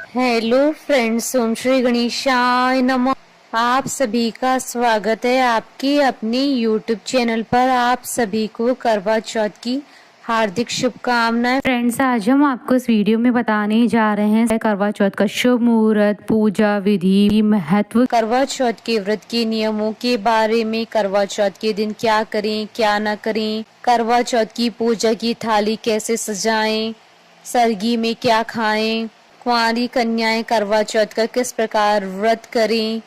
Hello friends, ओम श्री गणेशाय नमः। आप सभी का स्वागत है आपके अपने यूट्यूब चैनल पर। आप सभी को करवा चौथ की हार्दिक शुभकामनाएं। फ्रेंड्स, आज हम आपको इस वीडियो में बताने जा रहे हैं करवा चौथ का शुभ मुहूर्त, पूजा विधि, महत्व, करवा चौथ के व्रत के नियमों के बारे में, करवा चौथ के दिन क्या करें क्या ना करें, करवा चौथ की पूजा की थाली कैसे सजाएं, सरगी में क्या खाएं, कुंवारी कन्याएं करवा चौथ का किस प्रकार व्रत करें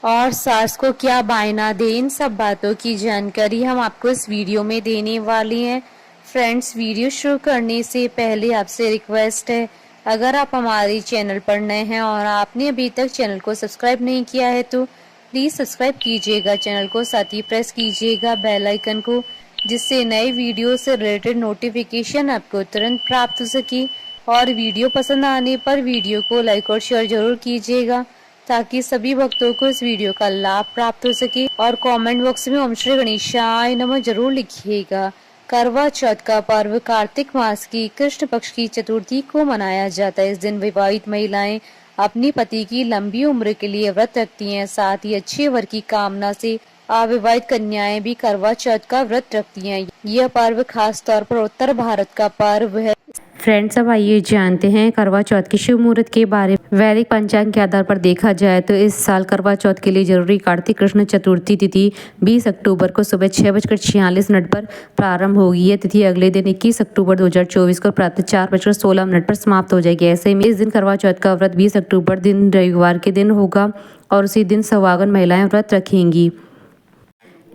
और सास को क्या बायना दें, इन सब बातों की जानकारी हम आपको इस वीडियो में देने वाले हैं। फ्रेंड्स, वीडियो शुरू करने से पहले आपसे रिक्वेस्ट है, अगर आप हमारे चैनल पर नए हैं और आपने अभी तक चैनल को सब्सक्राइब नहीं किया है तो प्लीज सब्सक्राइब कीजिएगा चैनल को, साथ ही प्रेस कीजिएगा बेल आइकन को, जिससे नए वीडियो से रिलेटेड नोटिफिकेशन आपको तुरंत प्राप्त हो सके। और वीडियो पसंद आने पर वीडियो को लाइक और शेयर जरूर कीजिएगा ताकि सभी भक्तों को इस वीडियो का लाभ प्राप्त हो सके। और कमेंट बॉक्स में ओम श्री गणेशाय नमः जरूर लिखिएगा। करवा चौथ का पर्व कार्तिक मास की कृष्ण पक्ष की चतुर्थी को मनाया जाता है। इस दिन विवाहित महिलाएं अपनी पति की लंबी उम्र के लिए व्रत रखती हैं। साथ ही अच्छे वर की कामना से अविवाहित कन्याएं भी करवा चौथ का व्रत रखती हैं। यह पर्व खास तौर पर उत्तर भारत का पर्व है। फ्रेंड्स, अब आइए जानते हैं करवा चौथ के शुभ मुहूर्त के बारे में। वैदिक पंचांग के आधार पर देखा जाए तो इस साल करवा चौथ के लिए जरूरी कार्तिक कृष्ण चतुर्थी तिथि 20 अक्टूबर को सुबह 6:46 पर प्रारंभ होगी। यह तिथि अगले दिन 21 अक्टूबर 2024 को प्रातः 4:16 पर समाप्त हो जाएगी। ऐसे में इस दिन करवा चौथ का व्रत 20 अक्टूबर दिन रविवार के दिन होगा और उसी दिन सुहागन महिलाएं व्रत रखेंगी।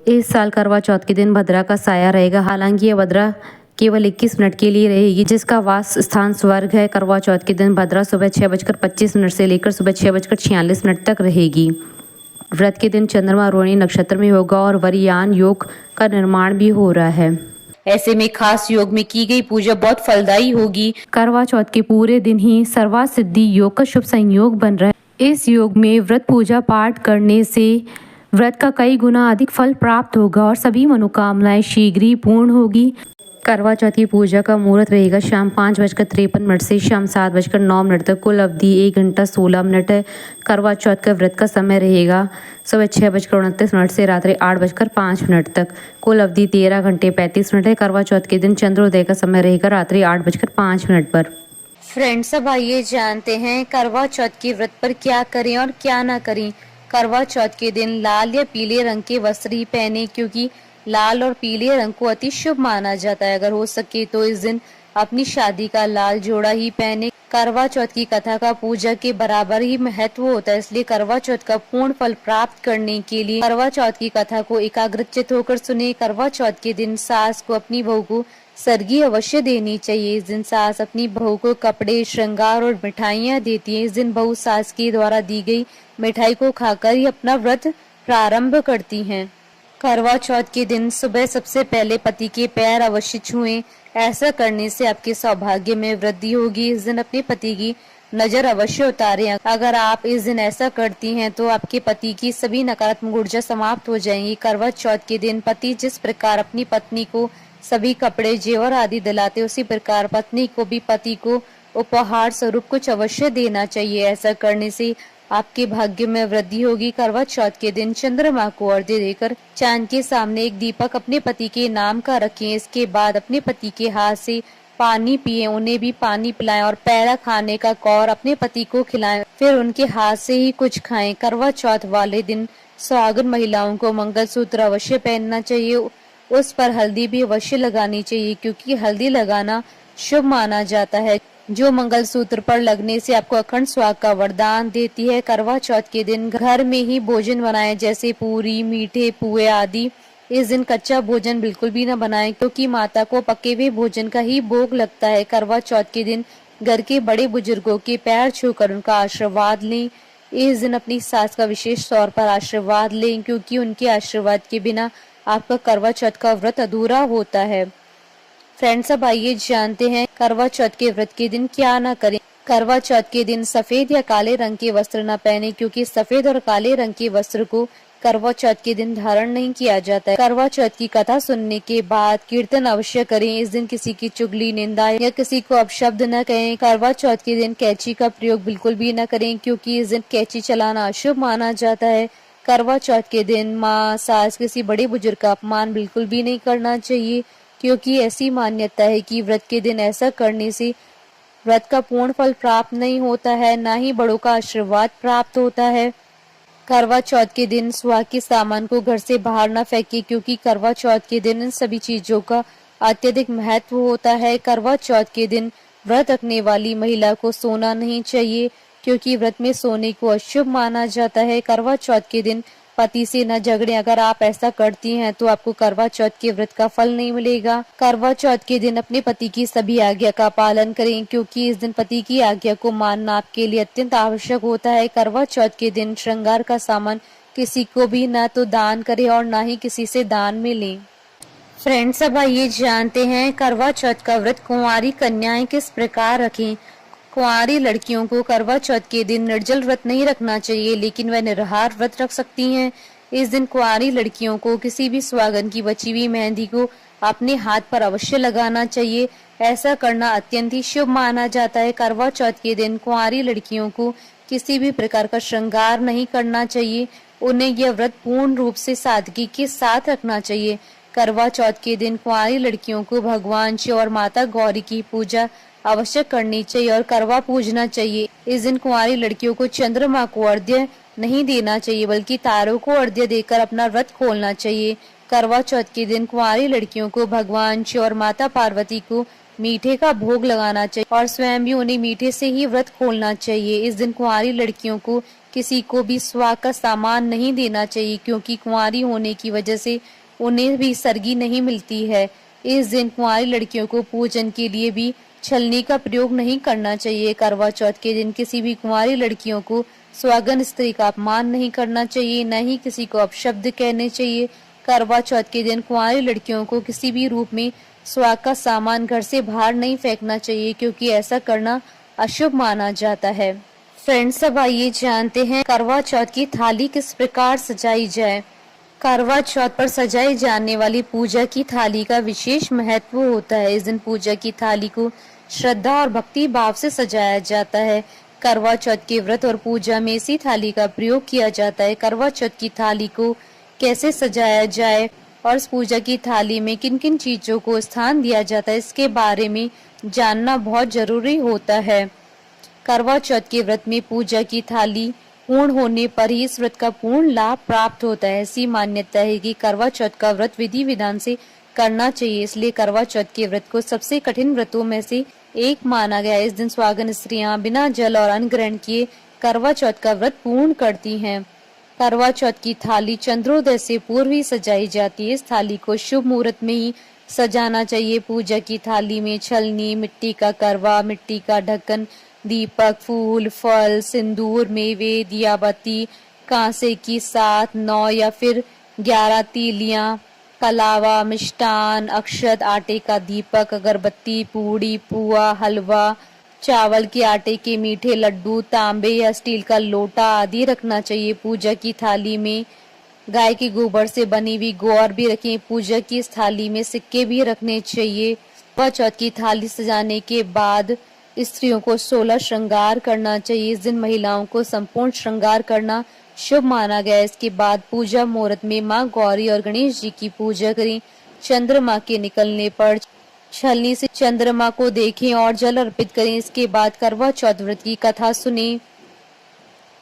इस साल करवा चौथ के दिन भद्रा का साया रहेगा। हालांकि यह भद्रा केवल 21 मिनट के लिए रहेगी, जिसका वास स्थान स्वर्ग है। करवा चौथ के दिन भद्रा सुबह 6:25 से लेकर सुबह 6:46 तक रहेगी। व्रत के दिन चंद्रमा रोहिणी नक्षत्र में होगा और वरियान योग का निर्माण भी हो रहा है। ऐसे में खास योग में की गई पूजा बहुत फलदायी होगी। करवा चौथ के पूरे दिन ही सर्वा सिद्धि योग का शुभ संयोग बन रहा है। इस योग में व्रत पूजा पाठ करने से व्रत का कई गुना अधिक फल प्राप्त होगा और सभी मनोकामनाएं शीघ्र ही पूर्ण होगी। करवा चौथ की पूजा का मुहूर्त रहेगा शाम 5:53 से शाम 7:09 तक। कुल अवधि 1 घंटा 16 मिनट है। करवा चौथ का व्रत का समय रहेगा सुबह 6:29 से रात्रि 8:05 तक। कुल अवधि 13 घंटे 35 मिनट है। करवा चौथ के दिन चंद्रोदय का समय रहेगा रात्रि 8:05 पर। फ्रेंड्स, अब आइए जानते हैं करवा चौथ के व्रत पर क्या करें और क्या ना करें। करवा चौथ के दिन लाल या पीले रंग के वस्त्र ही पहने, क्योंकि लाल और पीले रंग को अति शुभ माना जाता है। अगर हो सके तो इस दिन अपनी शादी का लाल जोड़ा ही पहने। करवा चौथ की कथा का पूजा के बराबर ही महत्व होता है, इसलिए करवा चौथ का पूर्ण फल प्राप्त करने के लिए करवा चौथ की कथा को एकाग्रचित होकर सुने। करवा चौथ के दिन सास को अपनी बहू को सरगी अवश्य देनी चाहिए। इस दिन सास अपनी बहू को कपड़े, श्रृंगार और मिठाइयाँ देती है। इस दिन बहू सास के द्वारा दी गई मिठाई को खाकर ही अपना व्रत प्रारंभ करती हैं। करवा चौथ के दिन सुबह सबसे पहले पति के पैर अवश्य छुएं। ऐसा करने से आपके सौभाग्य में वृद्धि होगी। इस दिन अपने पति की नजर अवश्य उतारें। अगर आप इस दिन ऐसा करती हैं तो आपके पति की सभी नकारात्मक ऊर्जा समाप्त हो जाएंगी। करवा चौथ के दिन पति जिस प्रकार अपनी पत्नी को सभी कपड़े, जेवर आदि दिलाते, उसी प्रकार पत्नी को भी पति को उपहार स्वरूप कुछ अवश्य देना चाहिए। ऐसा करने से आपके भाग्य में वृद्धि होगी। करवा चौथ के दिन चंद्रमा को अर्घ्य देकर चांद के सामने एक दीपक अपने पति के नाम का रखें। इसके बाद अपने पति के हाथ से पानी पिए, उन्हें भी पानी पिलाएं और पहला खाने का कौर अपने पति को खिलाएं, फिर उनके हाथ से ही कुछ खाएं। करवा चौथ वाले दिन सुहागन महिलाओं को मंगलसूत्र अवश्य पहनना चाहिए। उस पर हल्दी भी अवश्य लगानी चाहिए, क्योंकि हल्दी लगाना शुभ माना जाता है, जो मंगलसूत्र पर लगने से आपको अखंड सुहाग का वरदान देती है। करवा चौथ के दिन घर में ही भोजन बनाएं, जैसे पूरी, मीठे, पुए आदि। इस दिन कच्चा भोजन बिल्कुल भी न बनाएं, क्योंकि माता को पके हुए भोजन का ही भोग लगता है। करवा चौथ के दिन घर के बड़े बुजुर्गों के पैर छूकर उनका आशीर्वाद लें। इस दिन अपनी सास का विशेष तौर पर आशीर्वाद लें, क्योंकि उनके आशीर्वाद के बिना आपका करवा चौथ का व्रत अधूरा होता है। फ्रेंड्स, अब आइए जानते हैं करवा चौथ के व्रत के दिन क्या ना करें। करवा चौथ के दिन सफेद या काले रंग के वस्त्र न पहने, क्योंकि सफेद और काले रंग के वस्त्र को करवा चौथ के दिन धारण नहीं किया जाता है। करवा चौथ की कथा सुनने के बाद कीर्तन अवश्य करें। इस दिन किसी की चुगली, निंदा या किसी को अपशब्द न कहें। करवा चौथ के दिन कैंची का प्रयोग बिल्कुल भी न करें, क्योंकि इस दिन कैंची चलाना अशुभ माना जाता है। करवा चौथ के दिन माँ, सास, किसी बड़े बुजुर्ग का अपमान बिल्कुल भी नहीं करना चाहिए, क्योंकि ऐसी मान्यता है कि व्रत के दिन ऐसा करने से व्रत का पूर्ण फल प्राप्त नहीं होता है, न ही बड़ों का आशीर्वाद प्राप्त होता है। करवा चौथ के दिन सुहाग के सामान को घर से बाहर न फेंके, क्योंकि करवा चौथ के दिन इन सभी चीजों का अत्यधिक महत्व होता है। करवा चौथ के दिन व्रत रखने वाली महिला को सोना नहीं चाहिए, क्योंकि व्रत में सोने को अशुभ माना जाता है। करवा चौथ के दिन पति से न झगड़े। अगर आप ऐसा करती हैं तो आपको करवा चौथ के व्रत का फल नहीं मिलेगा। करवा चौथ के दिन अपने पति की सभी आज्ञा का पालन करें, क्योंकि इस दिन पति की आज्ञा को मानना आपके लिए अत्यंत आवश्यक होता है। करवा चौथ के दिन श्रृंगार का सामान किसी को भी न तो दान करें और न ही किसी से दान में लें। फ्रेंड्स, अब आइए जानते हैं करवा चौथ का व्रत कुंवारी कन्याएं किस प्रकार रखें। कुंवारी लड़कियों को करवा चौथ के दिन निर्जल व्रत नहीं रखना चाहिए, लेकिन वह निराहार व्रत रख सकती हैं। इस दिन कुंवारी लड़कियों को किसी भी सुहागन की बची हुई मेहंदी को अपने हाथ पर अवश्य लगाना चाहिए। ऐसा करना अत्यंत ही शुभ माना जाता है। करवा चौथ के दिन कुंवारी लड़कियों को किसी भी प्रकार का श्रृंगार नहीं करना चाहिए। उन्हें यह व्रत पूर्ण रूप से सादगी के साथ रखना चाहिए। करवा चौथ के दिन कुंवारी लड़कियों को भगवान शिव और माता गौरी की पूजा अवश्य करनी चाहिए और करवा पूजना चाहिए। इस दिन कुंवारी लड़कियों को चंद्रमा को अर्घ्य नहीं देना चाहिए, बल्कि तारों को अर्घ्य देकर अपना व्रत खोलना चाहिए। करवा चौथ के दिन कुंवारी लड़कियों को भगवान शिव और माता पार्वती को मीठे का भोग लगाना चाहिए और स्वयं भी उन्हें मीठे से ही व्रत खोलना चाहिए। इस दिन कुंवारी लड़कियों को किसी को भी सुहाग का सामान नहीं देना चाहिए, क्योंकि कुंवारी होने की वजह से उन्हें भी सरगी नहीं मिलती है। इस दिन कुंवारी लड़कियों को पूजन के लिए भी छलनी का प्रयोग नहीं करना चाहिए। करवा चौथ के दिन किसी भी कुंवारी लड़कियों को सुहागन स्त्री का अपमान नहीं करना चाहिए, न ही किसी को अपशब्द कहने चाहिए। करवा चौथ के दिन कुंवारी लड़कियों को किसी भी रूप में सुहाग का सामान घर से बाहर नहीं फेंकना चाहिए, क्योंकि ऐसा करना अशुभ माना जाता है। फ्रेंड्स, अब आइए जानते हैं करवा चौथ की थाली किस प्रकार सजाई जाए। करवा चौथ पर सजाई जाने वाली पूजा की थाली का विशेष महत्व होता है। इस दिन पूजा की थाली को श्रद्धा और भक्ति भाव से सजाया जाता है। करवा चौथ के व्रत और पूजा में इसी थाली का प्रयोग किया जाता है। करवा चौथ की थाली को कैसे सजाया जाए और इस पूजा की थाली में किन किन चीजों को स्थान दिया जाता है, इसके बारे में जानना बहुत जरूरी होता है। करवा चौथ के व्रत में पूजा की थाली पूर्ण होने पर ही इस व्रत का पूर्ण लाभ प्राप्त होता है। ऐसी मान्यता है कि करवा चौथ का व्रत विधि विधान से करना चाहिए, इसलिए करवा चौथ के व्रत को सबसे कठिन व्रतों में से एक माना गया है। इस दिन सुहागन स्त्रियां बिना जल और अन्न ग्रहण किए करवा चौथ का व्रत पूर्ण करती हैं। करवा चौथ की थाली चंद्रोदय से पूर्व ही सजाई जाती है। इस थाली को शुभ मुहूर्त में ही सजाना चाहिए। पूजा की थाली में छलनी, मिट्टी का करवा, मिट्टी का ढक्कन, दीपक, फूल, फल, सिंदूर, मेवे, दिया बत्ती, कांसे की 7, 9 या फिर 11 तीलियां, कलावा, मिष्टान, अक्षत, आटे का दीपक, अगरबत्ती, पूड़ी, पुआ, हलवा, चावल के आटे के मीठे लड्डू, तांबे या स्टील का लोटा आदि रखना चाहिए। पूजा की थाली में गाय के गोबर से बनी हुई गौर भी रखें। पूजा की इस थाली में सिक्के भी रखने चाहिए। करवा चौथ की थाली सजाने के बाद स्त्रियों को 16 श्रृंगार करना चाहिए। इस दिन महिलाओं को संपूर्ण श्रृंगार करना शुभ माना गया है। इसके बाद पूजा मुहूर्त में माँ गौरी और गणेश जी की पूजा करें। चंद्रमा के निकलने पर छलनी से चंद्रमा को देखें और जल अर्पित करें। इसके बाद करवा चौथ व्रत की कथा सुनें।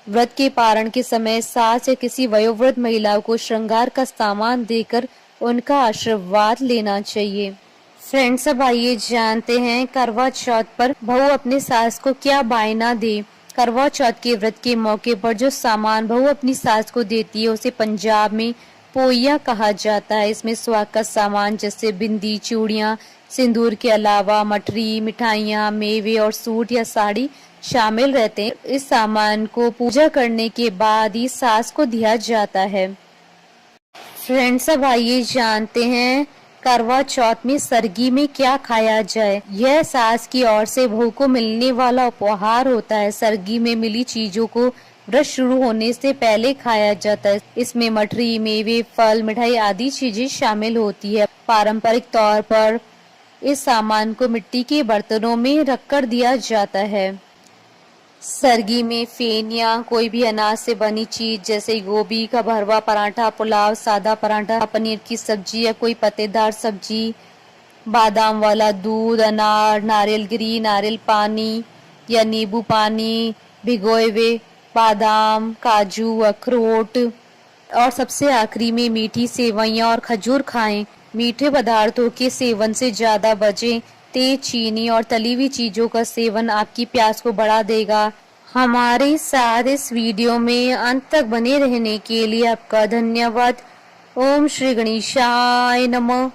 व्रत के पारण के समय सास या किसी वयोवृद्ध महिला को श्रृंगार का सामान देकर उनका आशीर्वाद लेना चाहिए। फ्रेंड्स, अब आइए जानते हैं करवा चौथ पर बहू अपने सास को क्या बायना दे। करवा चौथ के व्रत के मौके पर जो सामान बहू अपनी सास को देती है उसे पंजाब में पोइया कहा जाता है। इसमें सुहाग का सामान जैसे बिंदी, चूड़ियां, सिंदूर के अलावा मठरी, मिठाइयां, मेवे और सूट या साड़ी शामिल रहते हैं। इस सामान को पूजा करने के बाद ही सास को दिया जाता है। फ्रेंड्स, अब आइए जानते हैं करवा चौथ में सरगी में क्या खाया जाए। यह सास की ओर से बहू को मिलने वाला उपहार होता है। सरगी में मिली चीजों को व्रत शुरू होने से पहले खाया जाता है। इसमें मठरी, मेवे, फल, मिठाई आदि चीजें शामिल होती है। पारंपरिक तौर पर इस सामान को मिट्टी के बर्तनों में रखकर दिया जाता है। सरगी में फेन या कोई भी अनाज से बनी चीज जैसे गोभी का भरवा पराठा, पुलाव, सादा पराठा, पनीर की सब्जी या कोई पत्तेदार सब्जी, बादाम वाला दूध, अनार, नारियल गिरी, नारियल पानी या नींबू पानी, भिगोए हुए बादाम, काजू, अखरोट और सबसे आखिरी में मीठी सेवइयां और खजूर खाएं। मीठे पदार्थों के सेवन से ज्यादा बचें। तेज चीनी और तली हुई चीजों का सेवन आपकी प्यास को बढ़ा देगा। हमारे साथ इस वीडियो में अंत तक बने रहने के लिए आपका धन्यवाद। ओम श्री गणेशाय नमः।